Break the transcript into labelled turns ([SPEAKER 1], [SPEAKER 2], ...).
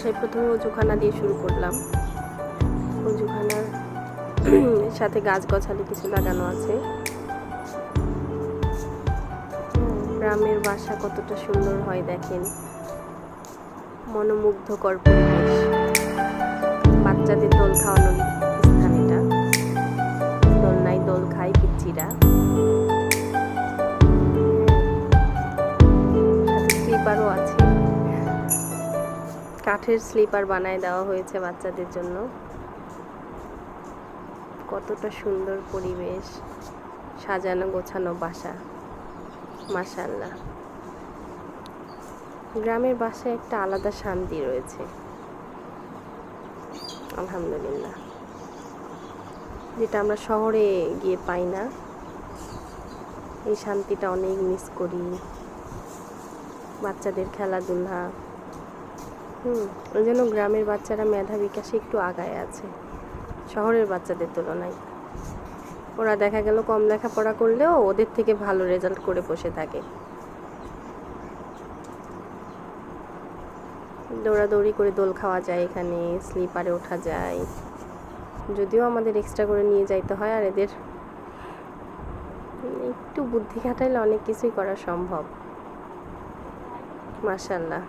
[SPEAKER 1] বাসায় প্রথমে অজুখানা দিয়ে শুরু করলাম। অজুখানার সাথে গাছগাছালি কিছু লাগানো আছে। গ্রামের বাসা কতটা সুন্দর হয় দেখেন, মনোমুগ্ধকর পরিবেশ। বাচ্চাদের দোল খাওয়ানোর স্থান এটা। দোলনায় দোল খায় পিচ্চিরা, সাথে স্লিপারও আছে। কাঠের স্লিপার বানায় দেওয়া হয়েছে বাচ্চাদের জন্য। কতটা সুন্দর পরিবেশ, সাজানো গোছানো বাসা, মাশাআল্লাহ। গ্রামের বাসায় একটা আলাদা শান্তি রয়েছে, আলহামদুলিল্লাহ, যেটা আমরা শহরে গিয়ে পাই না। এই শান্তিটা অনেক মিস করি। বাচ্চাদের খেলাধুলা, ওই জন্য গ্রামের বাচ্চারা মেধা বিকাশে একটু আগায় আছে শহরের বাচ্চাদের তুলনায়। ওরা দেখা গেল কম লেখাপড়া করলেও ওদের থেকে ভালো রেজাল্ট করে বসে থাকে। দৌড়াদৌড়ি করে দোল খাওয়া যায়, এখানে স্লিপারে ওঠা যায়, যদিও আমাদের এক্সট্রা করে নিয়ে যাইতে হয়। আর এদের একটু বুদ্ধি খাটাইলে অনেক কিছুই করা সম্ভব, মাশাআল্লাহ।